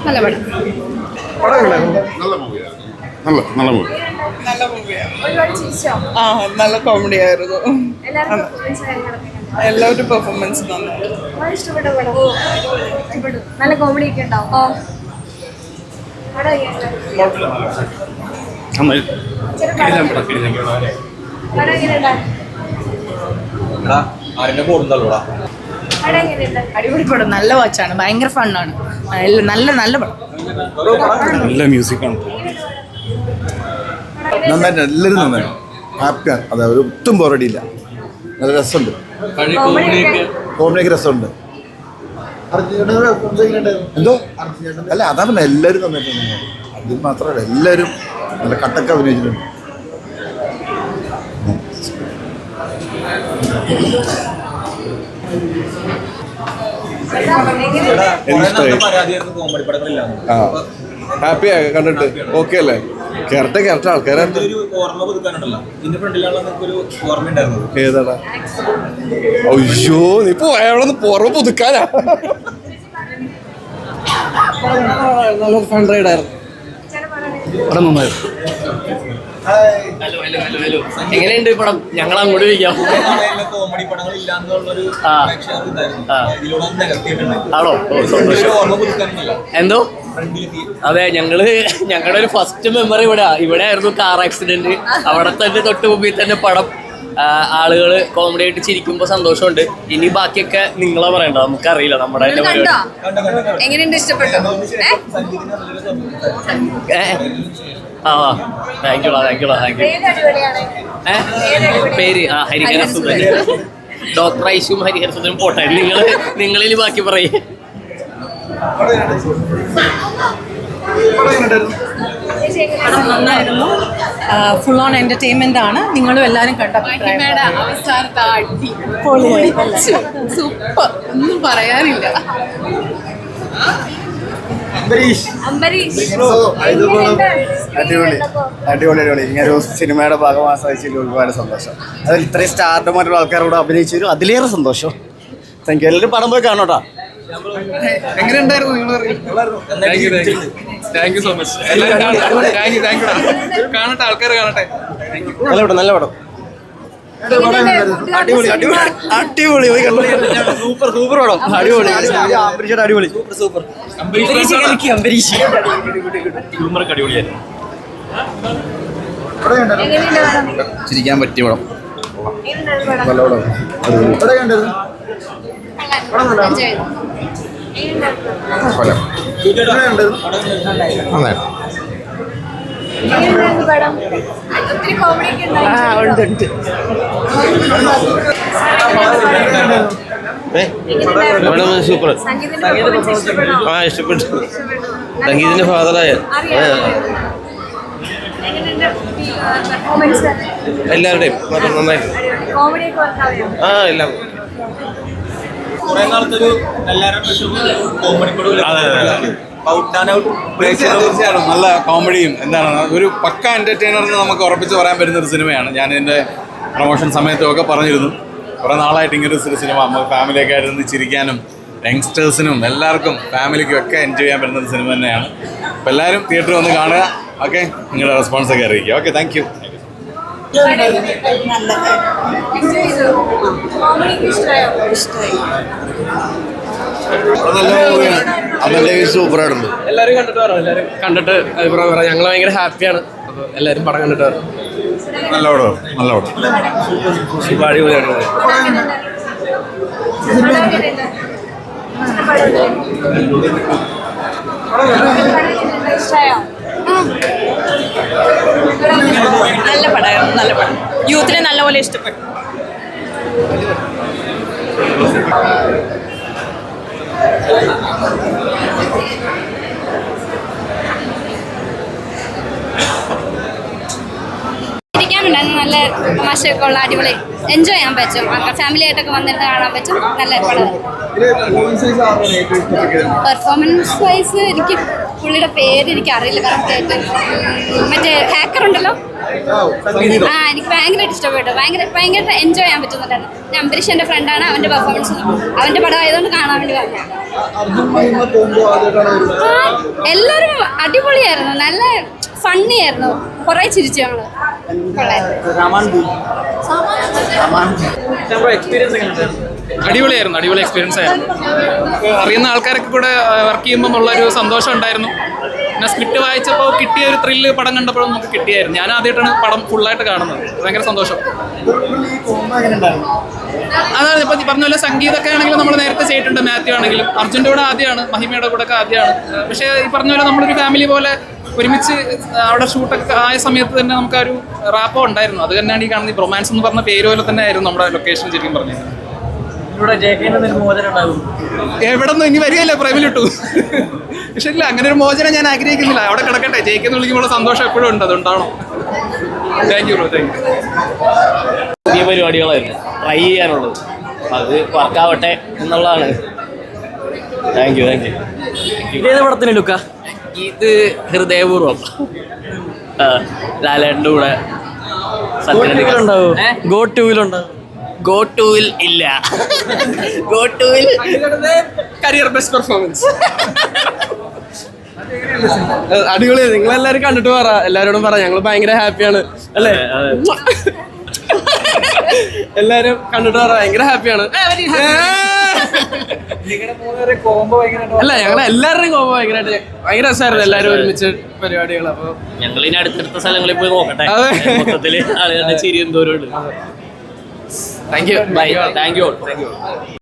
നല്ല പടം. നല്ല മൂവിയാണ്. നല്ല കോമഡി ആയിരുന്നു. എല്ലാവരും പെർഫോമൻസ് നല്ല കോമഡി ഒക്കെ ഉണ്ടാവും. അടിപൊളി പടം. നല്ല വാച്ചാണ്. ഭയങ്കര ഫണ്ണാണ്. നല്ല നല്ല പടം. നല്ല മ്യൂസിക്കാണ്. നന്നായിട്ട് എല്ലാവരും നന്നായിട്ട് ഹാപ്പിയാണ്. അതെ, ഒരു ഒട്ടും ബോറടിയില്ല. നല്ല രസമുണ്ട്. കോമഡിയൊക്കെ രസമുണ്ട്. എന്തോ അല്ല, അതാ പറഞ്ഞ എല്ലാവരും നന്നായിട്ടുണ്ട്. അത് മാത്രമല്ല, എല്ലാവരും നല്ല കട്ടൊക്കെ അഭിനയിച്ചിട്ടുണ്ട്. ഹാപ്പിയാ കണ്ടിട്ട്. ഓക്കെ അല്ലേ? ക്യാരക്ടർ ആൾക്കാരെ ഏതാടാ? അയ്യോ, നീ പോയാളൊന്ന് പുറമെ പുതുക്കാനാ. നല്ലൊരു ഫൺ റൈഡായിരുന്നു. പടം നന്നായിരുന്നു. എങ്ങനെയുണ്ട് പടം? ഞങ്ങൾ അങ്ങോട്ട് വയ്ക്കാം. ആണോ? എന്തോ? അതെ, ഞങ്ങളുടെ ഒരു ഫസ്റ്റ് മെമ്മറി ഇവിടെ ആയിരുന്നു കാർ ആക്സിഡന്റ്. അവിടെ തന്നെ തൊട്ട് മുമ്പിൽ തന്നെ പടം. ആളുകൾ കോമഡി ആയിട്ട് ചിരിക്കുമ്പോ സന്തോഷമുണ്ട്. ഇനി ബാക്കിയൊക്കെ നിങ്ങളാ പറയണ്ട, നമുക്കറിയില്ല. നമ്മുടെ എങ്ങനെയുണ്ട്? ഇഷ്ടപ്പെട്ടോ? Thank you. പേര് ഹരിഹര സുധൻ. ഡോക്ടർ ഐഷും ഹരിഹര സുധനും പോട്ടെ. നിങ്ങളിനി ബാക്കി പറയേ. നന്നായിരുന്നു. ഫുൾ ഓൺ എന്റർടൈൻമെന്റ് ആണ്. നിങ്ങളും എല്ലാവരും കണ്ട സൂപ്പർ, ഒന്നും പറയാനില്ല. അടിപൊളി. ഇങ്ങനെ ഒരു സിനിമയുടെ ഭാഗമാകാൻ സാധിച്ചതിൽ ഒരുപാട് സന്തോഷം. അതിൽ ഇത്രയും സ്റ്റാർഡമായിട്ടുള്ള ആൾക്കാരോട് അഭിനയിച്ചതിലും അതിലേറെ സന്തോഷം. Thank you. എല്ലാവരും പടം പോയി കാണോട്ടാ. എങ്ങനെയുണ്ടായിരുന്നു? Thank you so much. കാണട്ടെ, ആൾക്കാർ കാണട്ടെ. നല്ല പടം. അടിപൊളി. സൂപ്പർ പടം. അടിപൊളി. സൂപ്പർ. ചിരിക്കാൻ പറ്റിയ പടം. സൂപ്പർ. ഇഷ്ടപ്പെട്ടു. സംഗീതിന്റെ ഫാദറായ എല്ലാവരുടെയും നന്നായി. എല്ലാം തീർച്ചയായിട്ടും നല്ല കോമഡിയും എന്താണ് ഒരു പക്ക എന്റർടൈനർ എന്ന് നമുക്ക് ഉറപ്പിച്ച് പറയാൻ പറ്റുന്ന ഒരു സിനിമയാണ്. ഞാൻ ഇതിൻ്റെ പ്രൊമോഷൻ സമയത്തും ഒക്കെ പറഞ്ഞിരുന്നു. കുറേ നാളായിട്ട് ഇങ്ങനെ ഒരു സിനിമ നമുക്ക് ഫാമിലിയൊക്കെ ആയിട്ട് നിന്ന് ചിരിക്കാനും യങ്സ്റ്റേഴ്സിനും എല്ലാവർക്കും ഫാമിലിക്കും ഒക്കെ എൻജോയ് ചെയ്യാൻ പറ്റുന്ന ഒരു സിനിമ തന്നെയാണ്. അപ്പോൾ എല്ലാവരും തിയേറ്ററിൽ വന്ന് കാണുക. ഓക്കെ, നിങ്ങളുടെ റെസ്പോൺസ് ഒക്കെ അറിയിക്കുക. Okay, thank you. സൂപ്പറായിട്ടുണ്ട്. എല്ലാവരും കണ്ടിട്ട് അഭിപ്രായം പറയാം. ഞങ്ങൾ ഭയങ്കര ഹാപ്പിയാണ്. അപ്പോൾ എല്ലാവരും പടം കണ്ടിട്ട് വരാം. നല്ല പടം. സൂപ്പർ. അടിപൊളിയാണ്. നല്ല പടം. യൂത്തിനെ നല്ലപോലെ ഇഷ്ടപ്പെട്ടു. നല്ല തമാശയൊക്കെ ഉള്ള അടിപൊളി എൻജോയ് ചെയ്യാൻ പറ്റും. ഫാമിലി ആയിട്ടൊക്കെ വന്നിട്ട് കാണാൻ പറ്റും. നല്ല പടം. പെർഫോമൻസ് വൈസ് എനിക്ക് പുള്ളിയുടെ പേര് എനിക്ക് അറിയില്ല കറക്റ്റായിട്ട്. മറ്റേ ഹാക്കർ ഉണ്ടല്ലോ, ആ എനിക്ക് ഭയങ്കരമായിട്ട് ഇഷ്ടപ്പെട്ടു. ഭയങ്കരമായിട്ട് എൻജോയ് ചെയ്യാൻ പറ്റുന്നുണ്ടായിരുന്നു. പിന്നെ അംബരീഷ് എൻ്റെ ഫ്രണ്ടാണ്. അവൻ്റെ പെർഫോമൻസ് അവൻ്റെ പടം ആയതുകൊണ്ട് കാണാൻ വേണ്ടി വന്നു. എല്ലാവരും അടിപൊളിയായിരുന്നു. നല്ല ഫണ്ണി ആയിരുന്നു. കുറേ ചിരിച്ചു ഞങ്ങൾ. അടിപൊളിയായിരുന്നു. അടിപൊളി എക്സ്പീരിയൻസ് ആയിരുന്നു. അറിയുന്ന ആൾക്കാരൊക്കെ കൂടെ വർക്ക് ചെയ്യുമ്പോൾ ഉള്ളൊരു സന്തോഷം ഉണ്ടായിരുന്നു. പിന്നെ സ്ക്രിപ്റ്റ് വായിച്ചപ്പോൾ കിട്ടിയ ഒരു ത്രില്ല് പടം കണ്ടപ്പോഴും നമുക്ക് കിട്ടിയായിരുന്നു. ഞാൻ ആദ്യമായിട്ടാണ് പടം ഫുള്ളായിട്ട് കാണുന്നത്. ഭയങ്കര സന്തോഷം. അതാണ് ഇപ്പം പറഞ്ഞ പോലെ സംഗീതമൊക്കെ ആണെങ്കിലും നമ്മൾ നേരത്തെ ചെയ്തിട്ടുണ്ട്. മാത്യു ആണെങ്കിലും അർജുൻ്റെ കൂടെ ആദ്യമാണ്, മഹിമയുടെ കൂടെ ഒക്കെ ആദ്യമാണ്. പക്ഷേ ഈ പറഞ്ഞ പോലെ നമ്മളൊരു ഫാമിലി പോലെ ഒരുമിച്ച് അവിടെ ഷൂട്ടൊക്കെ ആയ സമയത്ത് തന്നെ നമുക്ക് ആ ഒരു റാപ്പോ ഉണ്ടായിരുന്നു. അത് തന്നെയാണ് ഈ കാണുന്ന റൊമാൻസ് എന്ന് പറഞ്ഞ പേര് പോലെ തന്നെ ആയിരുന്നു നമ്മുടെ ലൊക്കേഷൻ ശരിക്കും പറഞ്ഞത്. എവിടെ നിന്ന് ഇനി വരികയല്ലേ പ്രേമിലിട്ടു. പക്ഷെ ഇല്ല, അങ്ങനെ ഒരു മോചനം ഞാൻ ആഗ്രഹിക്കുന്നില്ല. അവിടെ കിടക്കട്ടെ. ജയിക്കെന്ന് വിളിക്കുമ്പോൾ സന്തോഷം എപ്പോഴും ഉണ്ട്. അതുണ്ടാവണം. Thank you bro. Thank you. പുതിയ പരിപാടികളായിരുന്നു ട്രൈ ചെയ്യാനുള്ളത്. അത് വർക്കാവട്ടെ എന്നുള്ളതാണ്. Thank you. Thank you. ഇതേത് പടത്തിന് ലുക്ക? ഇത് ഹൃദയപൂർവ്വം. ലാലേട്ടൻ്റെ കൂടെ ഗോ ടൂവിൽ ഇല്ല. ഗോ ടൂവിൽ കരിയർ ബെസ്റ്റ് പെർഫോമൻസ്. അടിപൊളിയാണ്. നിങ്ങളെല്ലാവരും കണ്ടിട്ട് പറ, എല്ലാവരോടും പറ. ഞങ്ങൾ ഭയങ്കര ഹാപ്പിയാണ് അല്ലേ? എല്ലാവരും കണ്ടിട്ട് പറ, ഭയങ്കര ഹാപ്പിയാണ്. അല്ല, ഞങ്ങളെ എല്ലാവരുടെയും കോമ്പോ ഭയങ്കര രസമായിരുന്നു. എല്ലാവരും ഒരുമിച്ച് പരിപാടികൾ. അപ്പോൾ ഞങ്ങൾ ഇനി അടുത്തടുത്ത സ്ഥലങ്ങളിൽ പോയി നോക്കട്ടെ. മൊത്തത്തിൽ ആളുകളുടെ ചിരി എന്തോരം ഉണ്ട്. Thank you. Bye. Thank U.